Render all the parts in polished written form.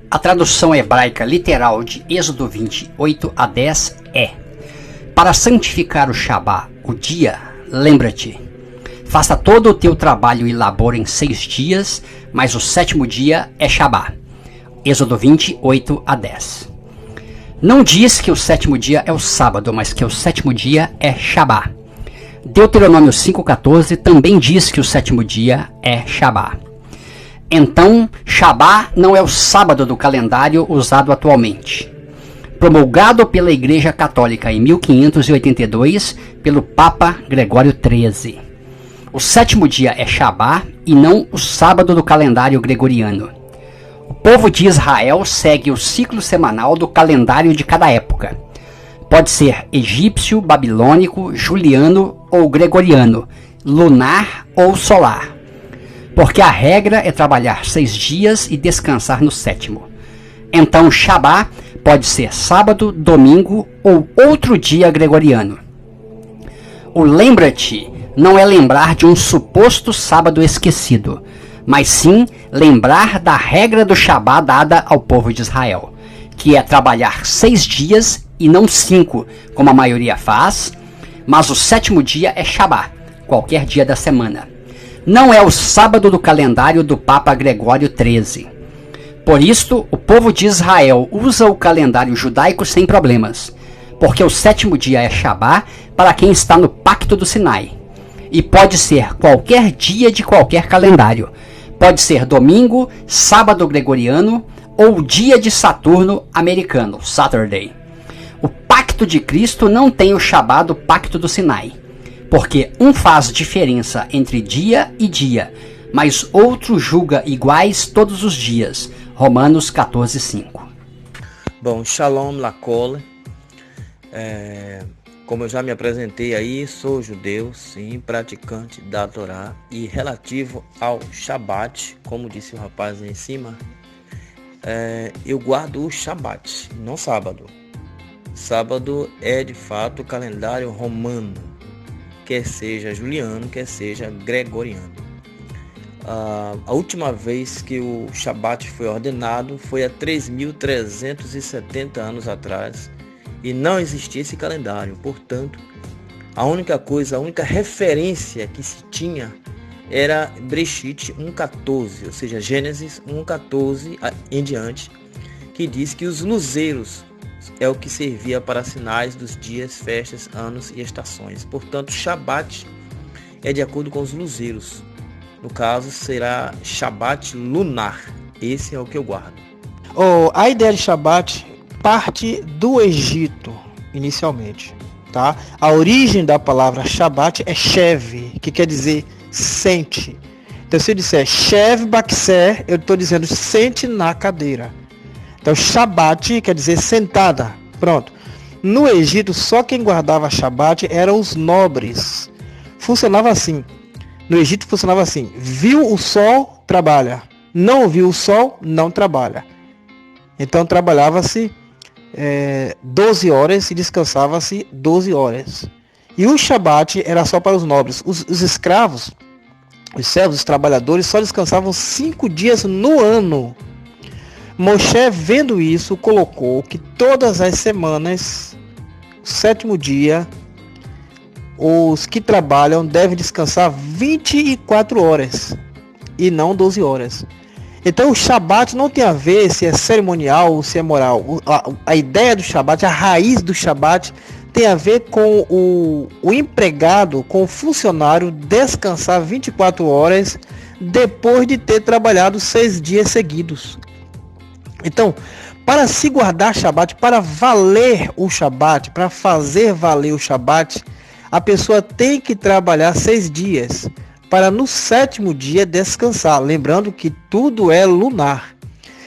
A tradução hebraica literal de Êxodo 28 a 10 é: para santificar o Shabá, o dia, lembra-te, faça todo o teu trabalho e labor em 6 dias, mas o 7º dia é Shabá. Êxodo 28 a 10. Não diz que o 7º dia é o sábado, mas que o 7º dia é Shabá. Deuteronômio 5,14 também diz que o 7º dia é Shabá. Então, Shabá não é o sábado do calendário usado atualmente. Promulgado pela Igreja Católica em 1582 pelo Papa Gregório XIII. O 7º dia é Shabá e não o sábado do calendário gregoriano. O povo de Israel segue o ciclo semanal do calendário de cada época. Pode ser egípcio, babilônico, juliano ou gregoriano, lunar ou solar. Porque a regra é trabalhar 6 dias e descansar no 7º. Então Shabá pode ser sábado, domingo ou outro dia gregoriano. O lembra-te não é lembrar de um suposto sábado esquecido, mas sim lembrar da regra do Shabá dada ao povo de Israel, que é trabalhar 6 dias e não 5, como a maioria faz, mas o 7º dia é Shabá, qualquer dia da semana. Não é o sábado do calendário do Papa Gregório XIII. Por isto, o povo de Israel usa o calendário judaico sem problemas, porque o 7º dia é Shabá para quem está no Pacto do Sinai. E pode ser qualquer dia de qualquer calendário. Pode ser domingo, sábado gregoriano ou dia de Saturno americano, Saturday. O Pacto de Cristo não tem o Shabá do Pacto do Sinai, porque um faz diferença entre dia e dia, mas outro julga iguais todos os dias. Romanos 14:5. Bom, Shalom Lakol. Como eu já me apresentei aí, sou judeu, sim, praticante da Torá. E relativo ao Shabat, como disse o rapaz aí em cima, eu guardo o Shabat, não sábado. Sábado é de fato o calendário romano, quer seja juliano, quer seja gregoriano. A última vez que o Shabat foi ordenado foi há 3.370 anos atrás e não existia esse calendário. Portanto, a única referência que se tinha era Breshit 1,14, ou seja, Gênesis 1,14 em diante, que diz que os luzeiros é o que servia para sinais dos dias, festas, anos e estações. Portanto, Shabat é de acordo com os luzeiros. No caso, será Shabat lunar. Esse é o que eu guardo. A ideia de Shabat parte do Egito, inicialmente. Tá? A origem da palavra Shabat é Shev, que quer dizer sente. Então, se eu disser Shev Bakser, eu estou dizendo sente na cadeira. Então, Shabat quer dizer sentada. Pronto. No Egito, só quem guardava Shabat eram os nobres. Funcionava assim. No Egito funcionava assim: viu o sol, trabalha. Não viu o sol, não trabalha. Então, trabalhava-se 12 horas e descansava-se 12 horas. E o Shabat era só para os nobres. Os escravos, os servos, os trabalhadores, só descansavam 5 dias no ano. Moshe, vendo isso, colocou que todas as semanas, o 7º dia, os que trabalham devem descansar 24 horas e não 12 horas. Então o Shabat não tem a ver se é cerimonial ou se é moral. A ideia do Shabat, a raiz do Shabat, tem a ver com o empregado, com o funcionário descansar 24 horas depois de ter trabalhado 6 dias seguidos. Então, para se guardar Shabat, para valer o Shabat, para fazer valer o Shabat, a pessoa tem que trabalhar 6 dias, para no 7º dia descansar. Lembrando que tudo é lunar.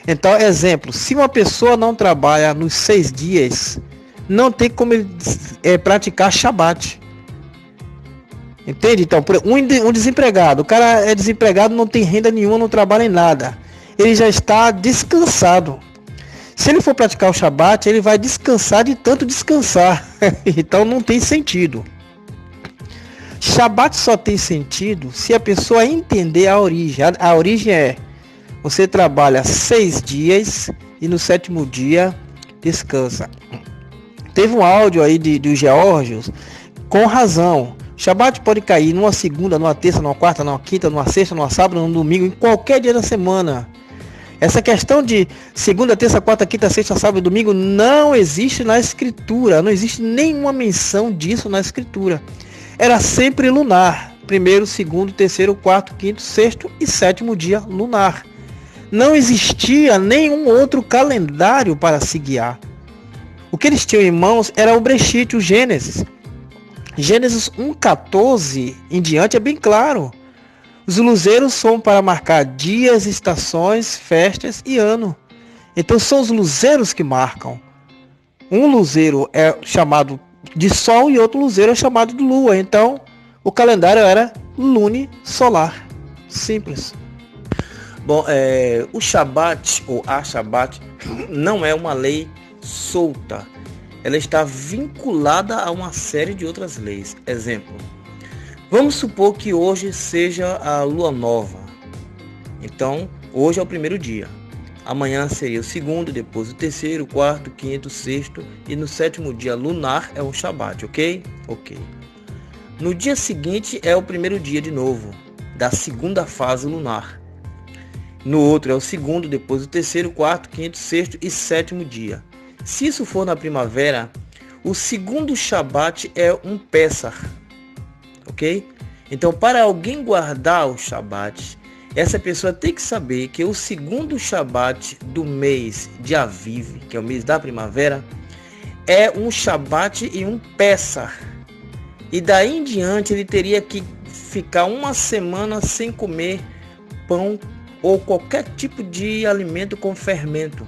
Então, exemplo, se uma pessoa não trabalha nos 6 dias, não tem como ele praticar Shabat. Entende? Então, um desempregado, o cara é desempregado, não tem renda nenhuma, não trabalha em nada. Ele já está descansado. Se ele for praticar o Shabat, ele vai descansar de tanto descansar. Então não tem sentido. Shabat só tem sentido se a pessoa entender a origem. A origem é você trabalha 6 dias e no 7º dia descansa. Teve um áudio aí do Geórgios, com razão. Shabat pode cair numa segunda, numa terça, numa quarta, numa quinta, numa sexta, numa sábado, num domingo, em qualquer dia da semana. Essa questão de segunda, terça, quarta, quinta, sexta, sábado e domingo não existe na escritura. Não existe nenhuma menção disso na escritura. Era sempre lunar. 1º, 2º, 3º, 4º, 5º, 6º e 7º dia lunar. Não existia nenhum outro calendário para se guiar. O que eles tinham em mãos era o Breshit, o Gênesis. Gênesis 1:14 em diante é bem claro. Os luzeiros são para marcar dias, estações, festas e ano. Então são os luzeiros que marcam. Um luzeiro é chamado de sol e outro luzeiro é chamado de lua. Então o calendário era lunisolar. Simples. Bom, o Shabat ou a Shabat não é uma lei solta. Ela está vinculada a uma série de outras leis. Exemplo, vamos supor que hoje seja a lua nova. Então, hoje é o 1º dia. Amanhã seria o 2º, depois o 3º, 4º, 5º, 6º e no 7º dia lunar é um Shabat, ok? Ok. No dia seguinte é o 1º dia de novo, da segunda fase lunar. No outro é o 2º, depois o 3º, 4º, 5º, 6º e 7º dia. Se isso for na primavera, o 2º Shabat é um Pessah, ok? Então, para alguém guardar o Shabat, essa pessoa tem que saber que o 2º Shabat do mês de Aviv, que é o mês da primavera, é um Shabat e um Pessah. E daí em diante ele teria que ficar uma semana sem comer pão ou qualquer tipo de alimento com fermento.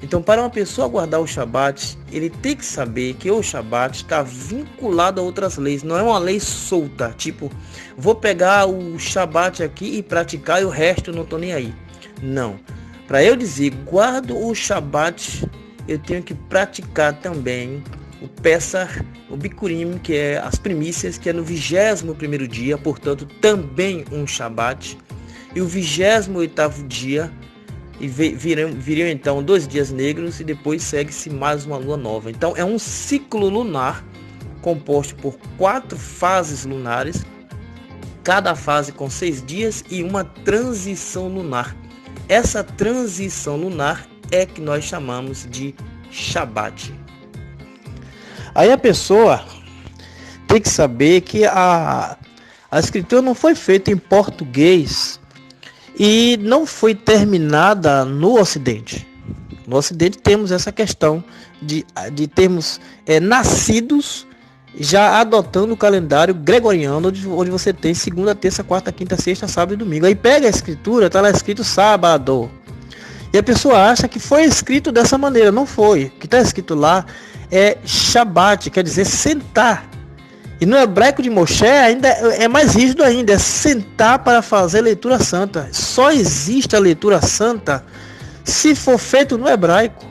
Então, para uma pessoa guardar o Shabat, ele tem que saber que o Shabat está vinculado a outras leis. Não é uma lei solta, tipo, vou pegar o Shabat aqui e praticar e o resto não estou nem aí. Não. Para eu dizer, guardo o Shabat, eu tenho que praticar também o Pessah, o Bikurim, que é as primícias, que é no 21º dia, portanto, também um Shabat. E o 28º dia, e viriam então 2 dias negros e depois segue-se mais uma lua nova. Então é um ciclo lunar composto por 4 fases lunares, cada fase com 6 dias e uma transição lunar. Essa transição lunar é que nós chamamos de Shabat. Aí a pessoa tem que saber que a escritura não foi feita em português e não foi terminada no Ocidente. No Ocidente temos essa questão de termos nascidos já adotando o calendário gregoriano, onde você tem segunda, terça, quarta, quinta, sexta, sábado e domingo. Aí pega a escritura, está lá escrito sábado. E a pessoa acha que foi escrito dessa maneira. Não foi. O que está escrito lá é Shabat, quer dizer sentar. E no hebraico de Moshe ainda é mais rígido ainda, é sentar para fazer leitura santa. Só existe a leitura santa se for feito no hebraico.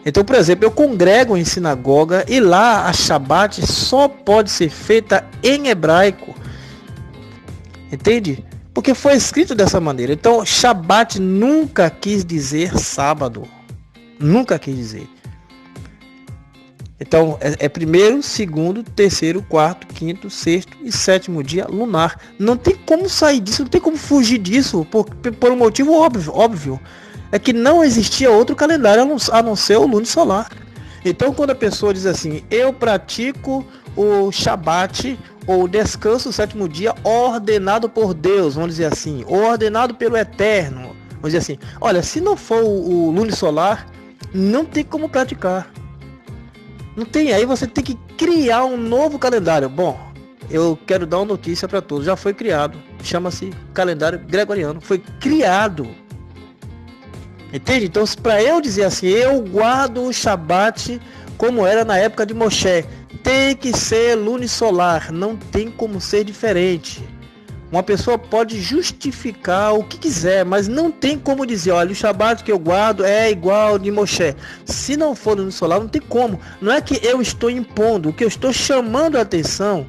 Então, por exemplo, eu congrego em sinagoga e lá a Shabat só pode ser feita em hebraico. Entende? Porque foi escrito dessa maneira. Então, Shabat nunca quis dizer sábado. Nunca quis dizer. Então, é 1º, 2º, 3º, 4º, 5º, 6º e 7º dia lunar. Não tem como sair disso, não tem como fugir disso, por um motivo óbvio. É que não existia outro calendário a não ser o lunisolar. Então, quando a pessoa diz assim, eu pratico o Shabat, ou o descanso do 7º dia, ordenado por Deus, vamos dizer assim, ordenado pelo Eterno, vamos dizer assim, olha, se não for o lunisolar, não tem como praticar. Não tem, aí você tem que criar um novo calendário. Bom, eu quero dar uma notícia para todos. Já foi criado. Chama-se calendário gregoriano. Foi criado. Entende? Então, para eu dizer assim, eu guardo o Shabat como era na época de Moshe, tem que ser lunisolar. Não tem como ser diferente. Uma pessoa pode justificar o que quiser, mas não tem como dizer, olha, o Shabat que eu guardo é igual de Moshe. Se não for no solar, não tem como. Não é que eu estou impondo, o que eu estou chamando a atenção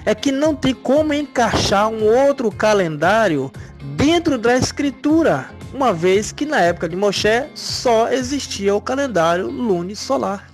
é que não tem como encaixar um outro calendário dentro da escritura. uma vez que na época de Moshe só existia o calendário lunisolar.